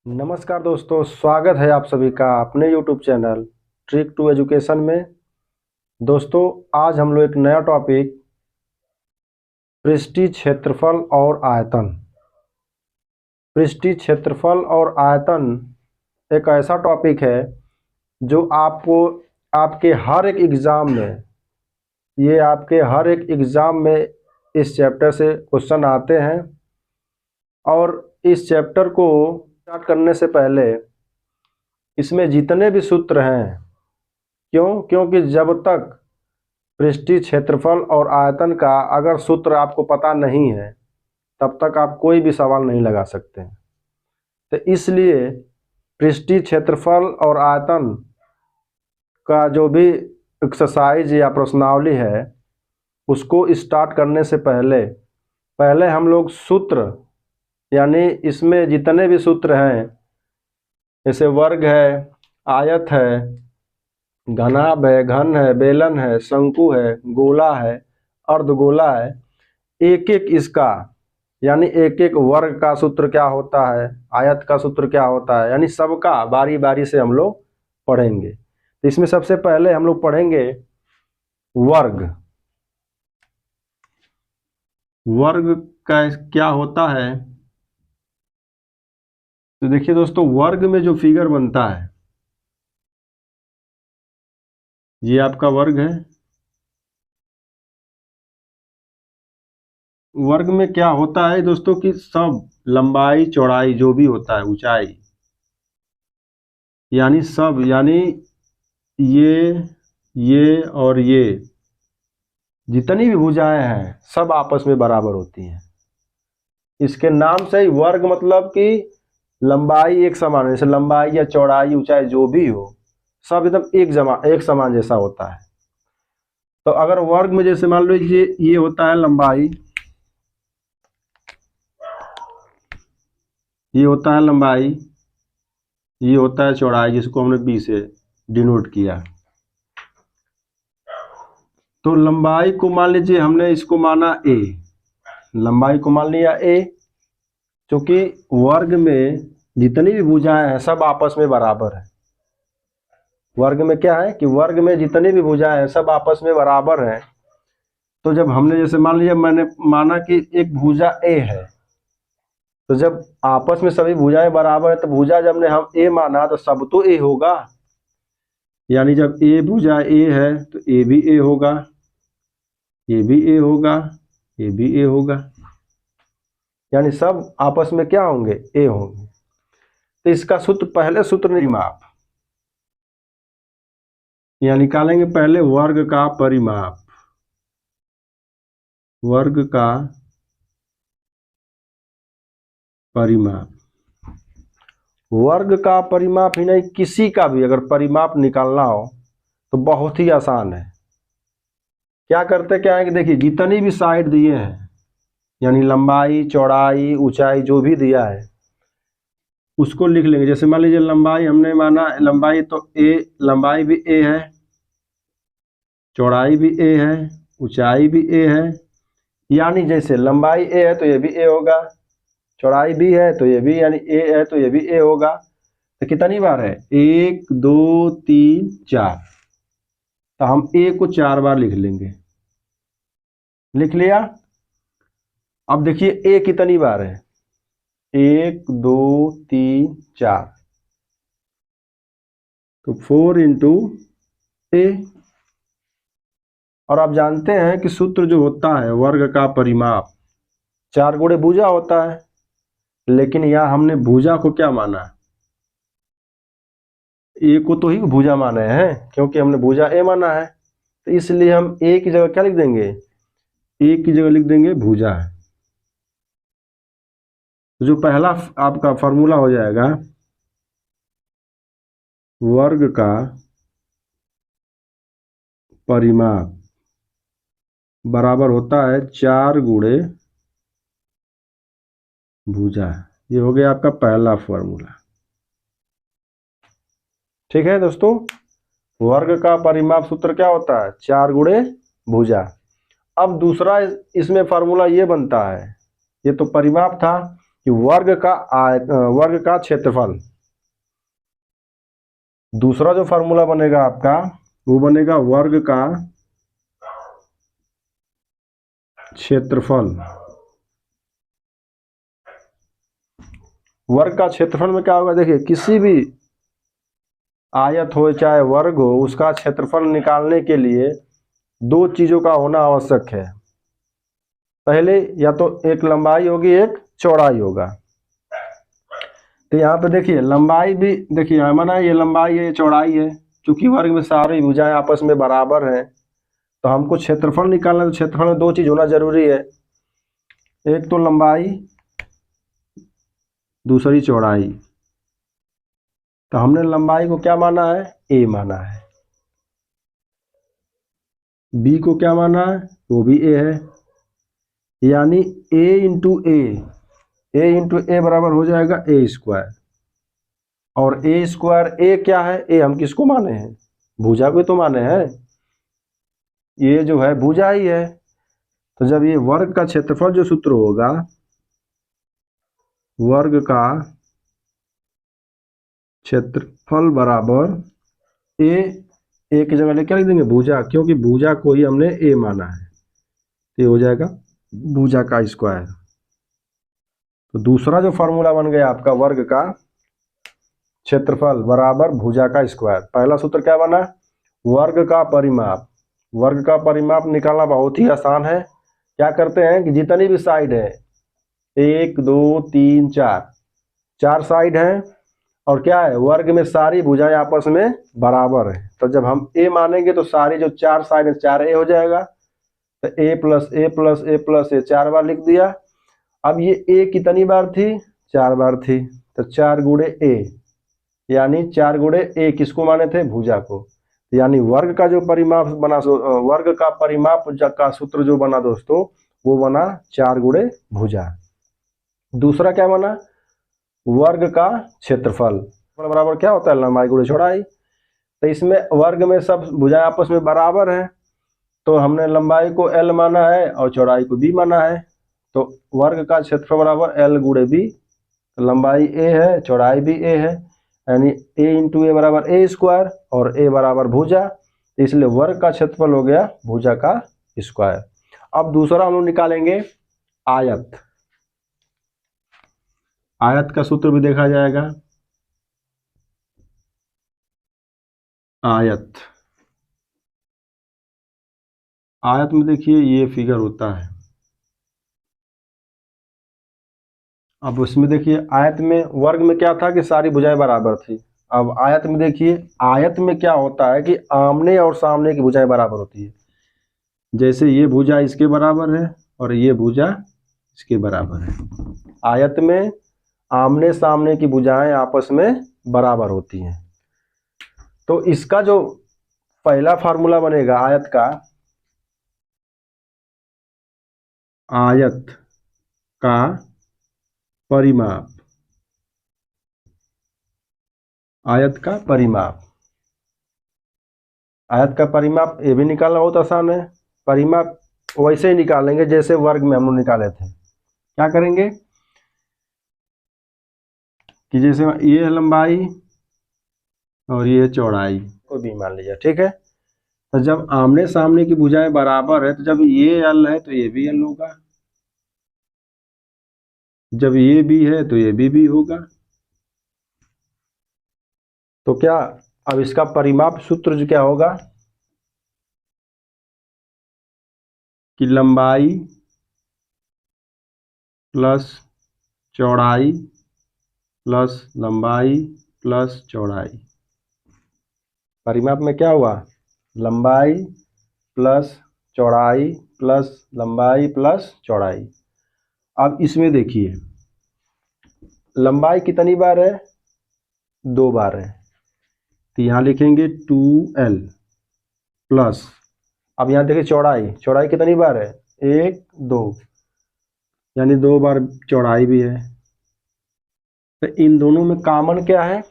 नमस्कार दोस्तों, स्वागत है आप सभी का अपने YouTube channel Trick to Education में। दोस्तों, आज हम लोग एक नया टॉपिक पृष्ठीय क्षेत्रफल और आयतन। पृष्ठीय क्षेत्रफल और आयतन एक ऐसा टॉपिक है जो आपको आपके हर एक एग्ज़ाम में इस चैप्टर से क्वेश्चन आते हैं। और इस चैप्टर को स्टार्ट करने से पहले इसमें जितने भी सूत्र हैं, क्योंकि जब तक पृष्ठीय क्षेत्रफल और आयतन का अगर सूत्र आपको पता नहीं है तब तक आप कोई भी सवाल नहीं लगा सकते हैं। तो इसलिए पृष्ठीय क्षेत्रफल और आयतन का जो भी एक्सरसाइज या प्रश्नावली है उसको स्टार्ट करने से पहले हम लोग सूत्र, यानी इसमें जितने भी सूत्र हैं, जैसे वर्ग है, आयत है, घनाभ है, घन है, बेलन है, शंकु है, गोला है, अर्धगोला है, एक एक इसका यानी एक एक वर्ग का सूत्र क्या होता है, आयत का सूत्र क्या होता है, यानी सबका बारी बारी से हम लोग पढ़ेंगे। तो इसमें सबसे पहले हम लोग पढ़ेंगे वर्ग। वर्ग का क्या होता है, तो देखिए दोस्तों, वर्ग में जो फिगर बनता है ये आपका वर्ग है। वर्ग में क्या होता है दोस्तों कि सब लंबाई चौड़ाई जो भी होता है, ऊंचाई, यानी सब, यानी ये और ये जितनी भी भुजाएं हैं सब आपस में बराबर होती हैं। इसके नाम से ही वर्ग, मतलब कि लंबाई एक समान है। जैसे लंबाई या चौड़ाई ऊंचाई जो भी हो सब एकदम एक समान जैसा होता है। तो अगर वर्ग में जैसे मान लीजिए ये होता है लंबाई, ये होता है लंबाई, ये होता है चौड़ाई, जिसको हमने बी से डिनोट किया। तो लंबाई को मान लीजिए हमने इसको माना ए, लंबाई को मान लिया ए, क्योंकि वर्ग में जितनी भी भुजाएं हैं सब आपस में बराबर है। वर्ग में क्या है कि वर्ग में जितनी भी भुजाएं हैं सब आपस में बराबर हैं। तो जब हमने जैसे मान लिया, मैंने माना कि एक भुजा ए है, तो जब आपस में सभी भुजाएं बराबर है तो भुजा जब हम ए माना तो सब तो ए होगा। यानी जब ए भुजा ए है तो ए भी ए होगा, ये भी ए होगा, ये भी ए होगा, यानी सब आपस में क्या होंगे, ए होंगे। तो इसका सूत्र, पहले सूत्र परिमाप, यहाँ निकालेंगे पहले वर्ग का परिमाप। वर्ग का परिमाप, वर्ग का परिमाप ही नहीं, किसी का भी अगर परिमाप निकालना हो तो बहुत ही आसान है। क्या करते क्या है कि देखिए, जितनी भी साइड दिए हैं, यानी लंबाई चौड़ाई ऊंचाई जो भी दिया है उसको लिख लेंगे। जैसे मान लीजिए लंबाई हमने माना, लंबाई तो ए, लंबाई भी ए है, चौड़ाई भी ए है, ऊंचाई भी ए है। यानी जैसे लंबाई ए है तो ये भी ए होगा, चौड़ाई भी है तो ये भी, यानी ए है तो ये भी ए होगा। तो कितनी बार है, 1 2 3 4, तो हम ए को 4 बार लिख लेंगे। लिख लिया। अब देखिए ए कितनी बार है, 1 2 3 4, तो 4 इंटू ए। और आप जानते हैं कि सूत्र जो होता है वर्ग का परिमाप 4 गुणे भुजा होता है, लेकिन यहाँ हमने भुजा को क्या माना, ए को तो ही भुजा माने हैं, क्योंकि हमने भुजा ए माना है। तो इसलिए हम ए की जगह क्या लिख देंगे, ए की जगह लिख देंगे भुजा। तो जो पहला आपका फॉर्मूला हो जाएगा, वर्ग का परिमाप बराबर होता है 4 गुणे भुजा। ये हो गया आपका पहला फॉर्मूला। ठीक है दोस्तों, वर्ग का परिमाप सूत्र क्या होता है, 4 गुणे भुजा। अब दूसरा इसमें फार्मूला ये बनता है, ये तो परिमाप था, कि वर्ग का क्षेत्रफल, दूसरा जो फार्मूला बनेगा आपका वो बनेगा वर्ग का क्षेत्रफल। वर्ग का क्षेत्रफल में क्या होगा, देखिए किसी भी आयत हो चाहे वर्ग हो, उसका क्षेत्रफल निकालने के लिए दो चीजों का होना आवश्यक है। पहले या तो एक लंबाई होगी, एक चौड़ाई होगा। तो यहाँ पे देखिए लंबाई भी, देखिए माना ये लंबाई है, ये चौड़ाई है। चूंकि वर्ग में सारी भुजाएं आपस में बराबर हैं, तो हमको क्षेत्रफल निकालना, तो क्षेत्रफल में दो चीज होना जरूरी है, एक तो लंबाई, दूसरी चौड़ाई। तो हमने लंबाई को क्या माना है, ए माना है। बी को क्या माना है, वो भी ए है। यानी ए इंटू ए बराबर हो जाएगा ए स्क्वायर। और ए स्क्वायर, ए क्या है, ए हम किसको माने हैं, भुजा को तो माने हैं, ये जो है भुजा ही है। तो जब ये वर्ग का क्षेत्रफल जो सूत्र होगा, वर्ग का क्षेत्रफल बराबर ए, ए की जगह क्या लिख देंगे, भुजा, क्योंकि भुजा को ही हमने ए माना है, ये हो जाएगा भुजा का स्क्वायर। तो दूसरा जो फॉर्मूला बन गया आपका वर्ग का क्षेत्रफल बराबर भुजा का स्क्वायर। पहला सूत्र क्या बना, वर्ग का परिमाप। वर्ग का परिमाप निकालना बहुत ही आसान है। क्या करते हैं कि जितनी भी साइड है, 1 2 3 4, 4 साइड हैं, और क्या है, वर्ग में सारी भुजाएं आपस में बराबर है। तो जब हम ए मानेंगे तो सारी जो 4 साइड है 4 ए हो जाएगा। तो ए प्लस ए प्लस ए प्लस ए 4 बार लिख दिया। अब ये ए कितनी बार थी, 4 बार थी। तो 4 गुणे ए, यानी 4 गुणे ए किसको माने थे, भुजा को। यानी वर्ग का जो परिमाप बना, वर्ग का परिमाप का सूत्र जो बना दोस्तों, वो बना 4 गुणे भुजा। दूसरा क्या बना, वर्ग का क्षेत्रफल बराबर क्या होता है, लंबाई गुणे चौड़ाई। तो इसमें वर्ग में सब भुजाएं आपस में बराबर हैं, तो हमने लंबाई को एल माना है और चौड़ाई को बी माना है। तो वर्ग का क्षेत्रफल बराबर एल गुणे बी। लंबाई ए है, चौड़ाई भी ए है, यानी ए इंटू ए बराबर ए स्क्वायर, और ए बराबर भुजा, इसलिए वर्ग का क्षेत्रफल हो गया भुजा का स्क्वायर। अब दूसरा हम लोग निकालेंगे आयत। आयत का सूत्र भी देखा जाएगा। आयत, आयत में देखिए ये फिगर होता है। अब उसमें देखिए आयत में, वर्ग में क्या था कि सारी भुजाएं बराबर थी। अब आयत में देखिए, आयत में क्या होता है कि आमने और सामने की भुजाएं बराबर होती है। जैसे ये भुजा इसके बराबर है और ये भुजा इसके बराबर है। आयत में आमने सामने की भुजाएं आपस में बराबर होती हैं। तो इसका जो पहला फार्मूला बनेगा आयत का, आयत का परिमाप, आयत का परिमाप, आयत का परिमाप ये भी निकालना बहुत आसान है। परिमाप वैसे ही निकालेंगे जैसे वर्ग में हम लोग निकाले थे। क्या करेंगे कि जैसे ये है लंबाई और ये चौड़ाई को भी मान लीजिए, ठीक है। तो जब आमने सामने की भुजाएं बराबर है, तो जब ये एल है तो ये भी एल होगा, जब ये बी है तो ये बी होगा। तो क्या, अब इसका परिमाप सूत्र जो क्या होगा कि लंबाई प्लस चौड़ाई प्लस लंबाई प्लस चौड़ाई। परिमाप में क्या हुआ, लंबाई प्लस चौड़ाई प्लस लंबाई प्लस चौड़ाई। अब इसमें देखिए लंबाई कितनी बार है, 2 बार है। तो यहाँ लिखेंगे 2l प्लस, अब यहाँ देखिए चौड़ाई, चौड़ाई कितनी बार है, 1 2, यानी 2 बार चौड़ाई भी है। तो इन दोनों में कॉमन क्या है,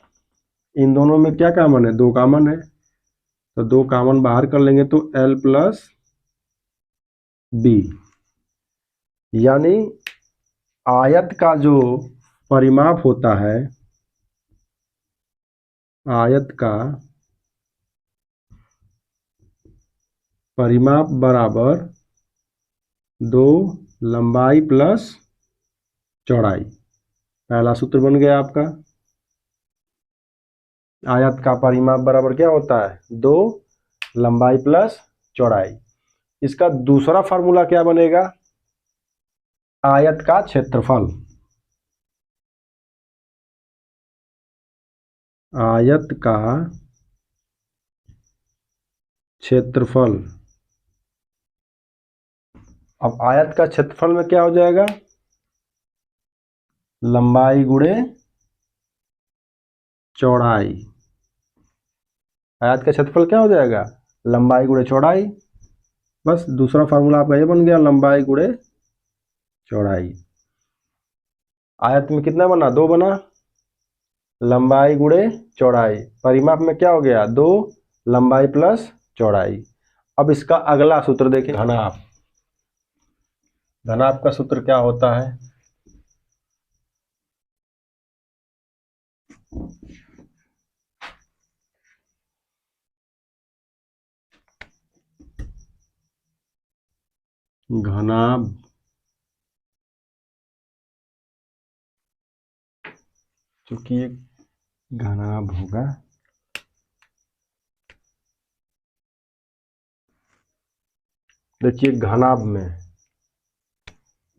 इन दोनों में क्या कॉमन है, 2 कॉमन है। तो 2 कॉमन बाहर कर लेंगे तो l प्लस बी, यानी आयत का जो परिमाप होता है, आयत का परिमाप बराबर 2 लंबाई प्लस चौड़ाई। पहला सूत्र बन गया आपका। आयत का परिमाप बराबर क्या होता है? 2 लंबाई प्लस चौड़ाई। इसका दूसरा फार्मूला क्या बनेगा? आयत का क्षेत्रफल। आयत का क्षेत्रफल। अब आयत का क्षेत्रफल में क्या हो जाएगा? लंबाई गुणे चौड़ाई। आयत का क्षेत्रफल क्या हो जाएगा? लंबाई गुणे चौड़ाई। बस दूसरा फार्मूला आपका ये बन गया, लंबाई गुणे चौड़ाई। आयत में कितना बना? 2 बना। लंबाई गुणे चौड़ाई। परिमाप में क्या हो गया? 2 लंबाई प्लस चौड़ाई। अब इसका अगला सूत्र देखिए, घनाभ। घनाभ का सूत्र क्या होता है? घनाभ चूंकि एक घनाभ होगा, देखिए घनाभ में,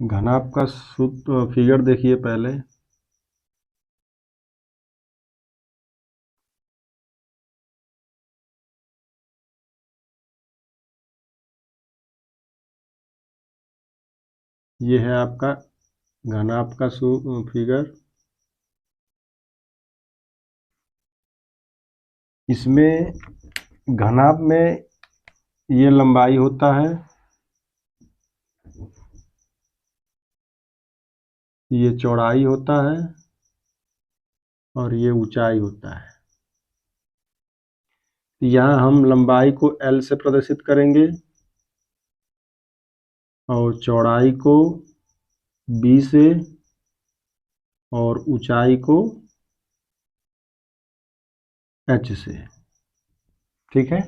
घनाभ का सूत्र फिगर देखिए पहले। ये है आपका घनाभ का फिगर। इसमें घनाभ में ये लंबाई होता है, ये चौड़ाई होता है और ये ऊंचाई होता है। यहाँ हम लंबाई को L से प्रदर्शित करेंगे और चौड़ाई को B से और ऊंचाई को H से। ठीक है।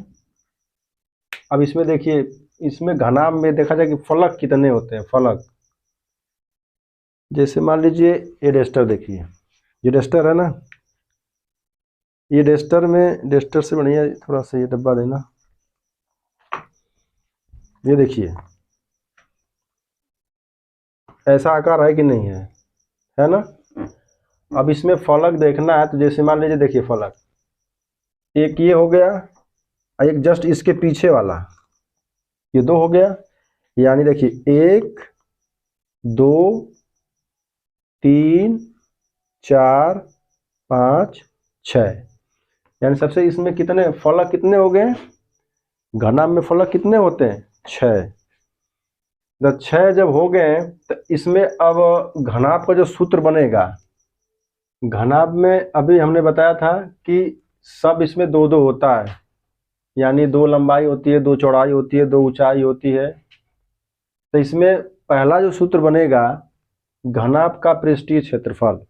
अब इसमें देखिए, इसमें घनाभ में देखा जाए कि फलक कितने होते हैं। फलक जैसे मान लीजिए ये डेस्टर, देखिए ये डेस्टर है ना, ये डेस्टर में, डेस्टर से बढ़िया थोड़ा सा ये डब्बा देना। ये देखिए ऐसा आकार है कि नहीं है? है ना। अब इसमें फलक देखना है तो जैसे मान लीजिए, देखिए फलक एक ये हो गया, एक जस्ट इसके पीछे वाला, ये 2 हो गया। यानी देखिए 1 2 3 4 5 6, यानी सबसे इसमें कितने फलक कितने हो गए? घनाभ में फलक कितने होते हैं? 6। जब 6 जब हो गए तो इसमें अब घनाभ का जो सूत्र बनेगा, घनाभ में अभी हमने बताया था कि सब इसमें 2 2 होता है, यानी 2 लंबाई होती है, 2 चौड़ाई होती है, 2 ऊंचाई होती है। तो इसमें पहला जो सूत्र बनेगा घनाभ का पृष्ठीय क्षेत्रफल।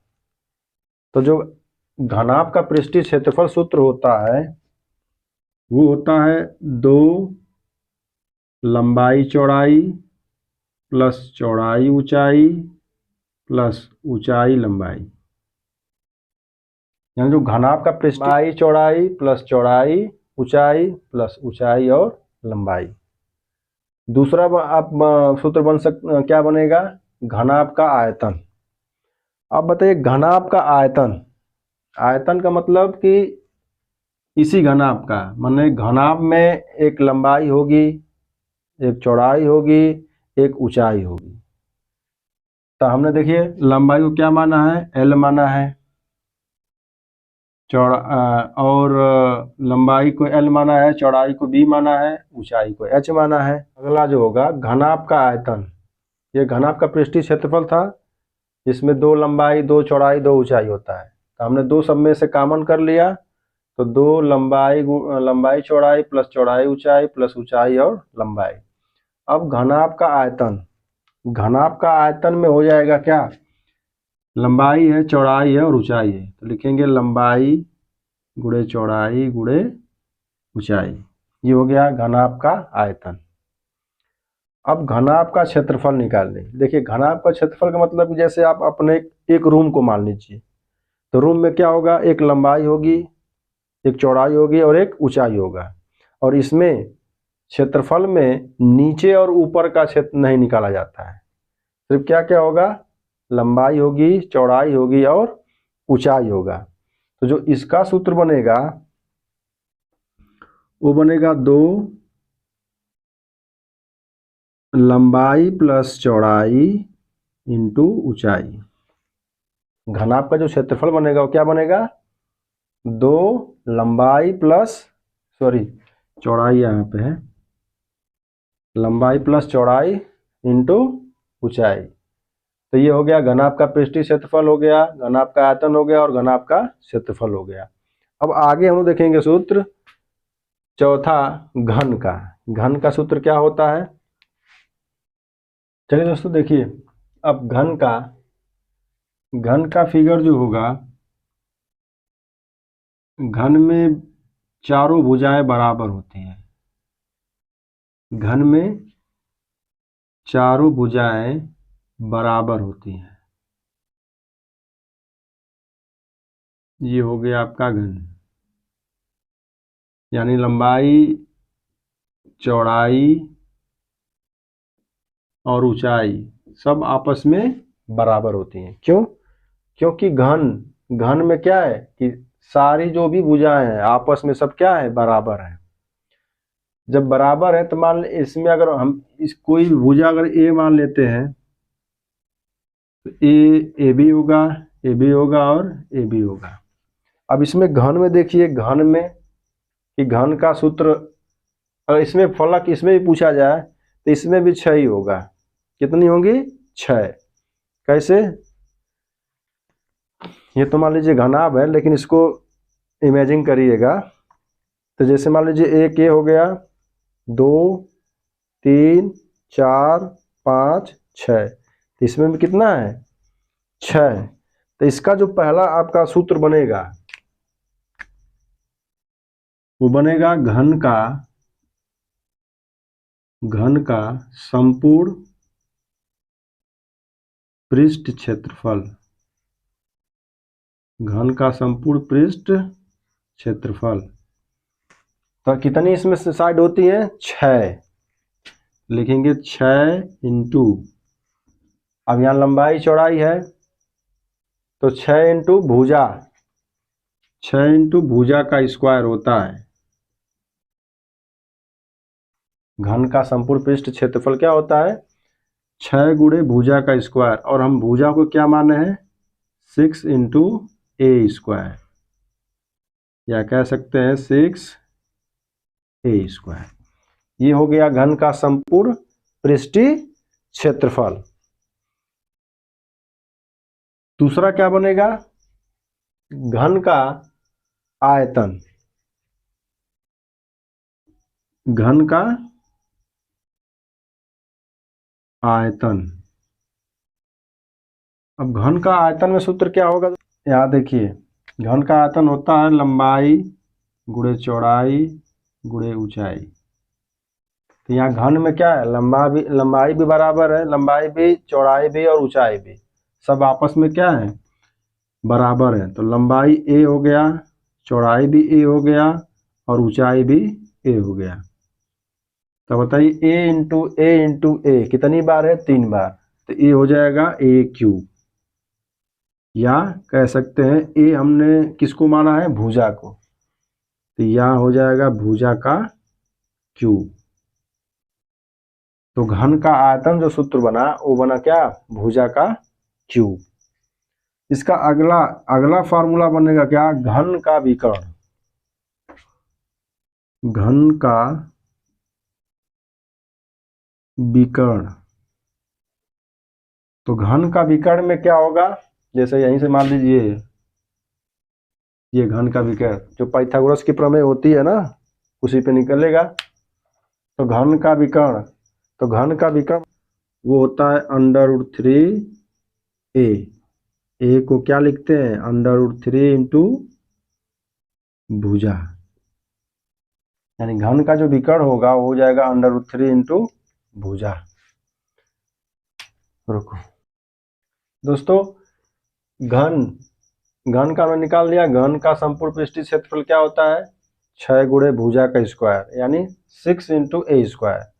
तो जो घनाभ का पृष्ठीय क्षेत्रफल सूत्र होता है वो होता है 2 लंबाई चौड़ाई प्लस चौड़ाई ऊंचाई प्लस ऊंचाई लंबाई। यानी जो घनाभ का पृष्ठीय चौड़ाई प्लस चौड़ाई ऊंचाई प्लस ऊंचाई और लंबाई। दूसरा आप सूत्र क्या बनेगा? घनाभ का आयतन। अब बताइए घनाभ का आयतन। आयतन का मतलब कि इसी घनाभ का, माने घनाभ में एक लंबाई होगी, एक चौड़ाई होगी, एक ऊंचाई होगी। तो हमने देखिए लंबाई को क्या माना है? L माना है। और लंबाई को L माना है, चौड़ाई को B माना है, ऊंचाई को H माना है। अगला जो होगा घनाभ का आयतन। ये घनाभ का पृष्ठीय क्षेत्रफल था, इसमें 2 लंबाई 2 चौड़ाई 2 ऊंचाई होता है। तो हमने 2 सब में से कॉमन कर लिया, तो 2 लंबाई चौड़ाई प्लस चौड़ाई ऊंचाई प्लस ऊंचाई और लंबाई। अब घनाभ का आयतन, घनाभ का आयतन में हो जाएगा क्या? लंबाई है, चौड़ाई है और ऊंचाई है, तो लिखेंगे लंबाई गुणे चौड़ाई गुणे ऊंचाई। ये हो गया घनाभ का आयतन। अब घनाभ का क्षेत्रफल निकाल लें। देखिए घनाभ का क्षेत्रफल का मतलब जैसे आप अपने एक रूम को मान लीजिए, तो रूम में क्या होगा, एक लंबाई होगी, एक चौड़ाई होगी और एक ऊंचाई होगा। और इसमें क्षेत्रफल में नीचे और ऊपर का क्षेत्र नहीं निकाला जाता है, सिर्फ क्या क्या होगा, लंबाई होगी, चौड़ाई होगी और ऊंचाई होगा। तो जो इसका सूत्र बनेगा वो बनेगा 2 लंबाई प्लस चौड़ाई इंटू ऊंचाई। घनाभ का जो क्षेत्रफल बनेगा वो क्या बनेगा, 2 लंबाई प्लस चौड़ाई यहाँ पे है, लंबाई प्लस चौड़ाई इंटू ऊंचाई। तो ये हो गया घनाभ का पृष्ठीय क्षेत्रफल हो गया, घनाभ का आयतन हो गया और घनाभ का क्षेत्रफल हो गया। अब आगे हम लोग देखेंगे सूत्र चौथा घन का। घन का सूत्र क्या होता है, चलिए दोस्तों देखिए। अब घन का फिगर जो होगा, घन में चारों भुजाएं बराबर होती हैं। घन में चारों भुजाएं बराबर होती हैं। ये हो गया आपका घन, यानी लंबाई, चौड़ाई और ऊंचाई सब आपस में बराबर होती हैं। क्यों? क्योंकि घन में क्या है कि सारी जो भी भुजाएं हैं आपस में सब क्या है, बराबर है। जब बराबर है तो मान इसमें अगर हम इस कोई भुजा अगर ए मान लेते हैं तो ए बी होगा, ए बी होगा और ए बी होगा। अब इसमें घन में देखिए, घन में कि घन का सूत्र, अगर इसमें फलक इसमें भी पूछा जाए तो इसमें भी 6 ही होगा। कितनी होंगी, 6। कैसे, ये तो मान लीजिए घनाभ है, लेकिन इसको इमेजिन करिएगा। तो जैसे मान लीजिए एक ये हो गया, 2 3 4 5 6, तो इसमें भी कितना है, 6। तो इसका जो पहला आपका सूत्र बनेगा वो बनेगा घन का संपूर्ण पृष्ठ क्षेत्रफल। घन का संपूर्ण पृष्ठ क्षेत्रफल। तो कितनी इसमें से साइड होती है, 6। लिखेंगे 6 इंटू, अब यहाँ लंबाई चौड़ाई है तो 6 इंटू भुजा, 6 इंटू भुजा का स्क्वायर होता है। घन का संपूर्ण पृष्ठ क्षेत्रफल क्या होता है, 6 गुणे भुजा का स्क्वायर, और हम भुजा को क्या माने हैं, 6 इंटू ए स्क्वायर, या कह सकते हैं 6 ए स्क्वायर। ये हो गया घन का संपूर्ण पृष्ठीय क्षेत्रफल। दूसरा क्या बनेगा, घन का आयतन। घन का आयतन। अब घन का आयतन में सूत्र क्या होगा, यहाँ देखिए घन का आयतन होता है लंबाई गुणे चौड़ाई गुणे ऊंचाई। तो यहाँ घन में क्या है, लंबाई भी बराबर है, लंबाई भी, चौड़ाई भी और ऊंचाई भी सब आपस में क्या है, बराबर है। तो लंबाई ए हो गया, चौड़ाई भी ए हो गया और ऊंचाई भी ए हो गया। तो बताइए ए इंटू ए कितनी बार है, 3 बार। तो ए हो जाएगा ए क्यूब, या कह सकते हैं ए हमने किसको माना है, भुजा को, तो यहाँ हो जाएगा भुजा का क्यूब। तो घन का आयतन जो सूत्र बना वो बना क्या, भुजा का क्यूब। इसका अगला फार्मूला बनेगा क्या, घन का विकर्ण। घन का विकर्ण। तो घन का विकर्ण में क्या होगा, जैसे यहीं से मान लीजिए ये घन का विकर्ण जो पाइथागोरस की प्रमेय होती है ना, उसी पे निकलेगा। तो घन का विकर्ण, तो घन का विकर्ण वो होता है √3a। ए को क्या लिखते हैं, √3 इंटू भुजा, यानी घन का जो विकर्ण होगा वो हो जाएगा √3 इंटू भुजा। रुको दोस्तों, घन का मैं निकाल लिया। घन का संपूर्ण पृष्ठीय क्षेत्रफल क्या होता है, 6 गुणे भुजा का स्क्वायर यानी 6 इंटू ए स्क्वायर।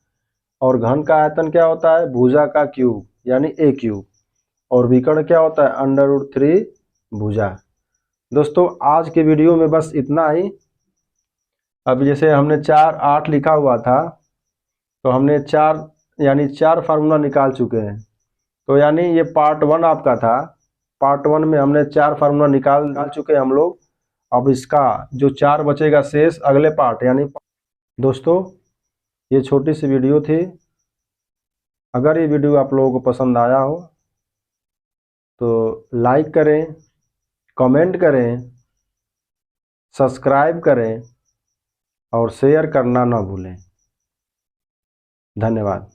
और घन का आयतन क्या होता है, भुजा का क्यूब यानी ए क्यूब। और विकर्ण क्या होता है, √3 भुजा। दोस्तों आज के वीडियो में बस इतना ही। अब जैसे हमने 4 8 लिखा हुआ था, तो हमने 4 फार्मूला निकाल चुके हैं। तो यानी ये पार्ट 1 आपका था। पार्ट 1 में हमने 4 फार्मूला निकाल चुके हैं हम लोग। अब इसका जो 4 बचेगा शेष अगले पार्ट यानी। दोस्तों ये छोटी सी वीडियो थी। अगर ये वीडियो आप लोगों को पसंद आया हो तो लाइक करें, कमेंट करें, सब्सक्राइब करें और शेयर करना ना भूलें। धन्यवाद।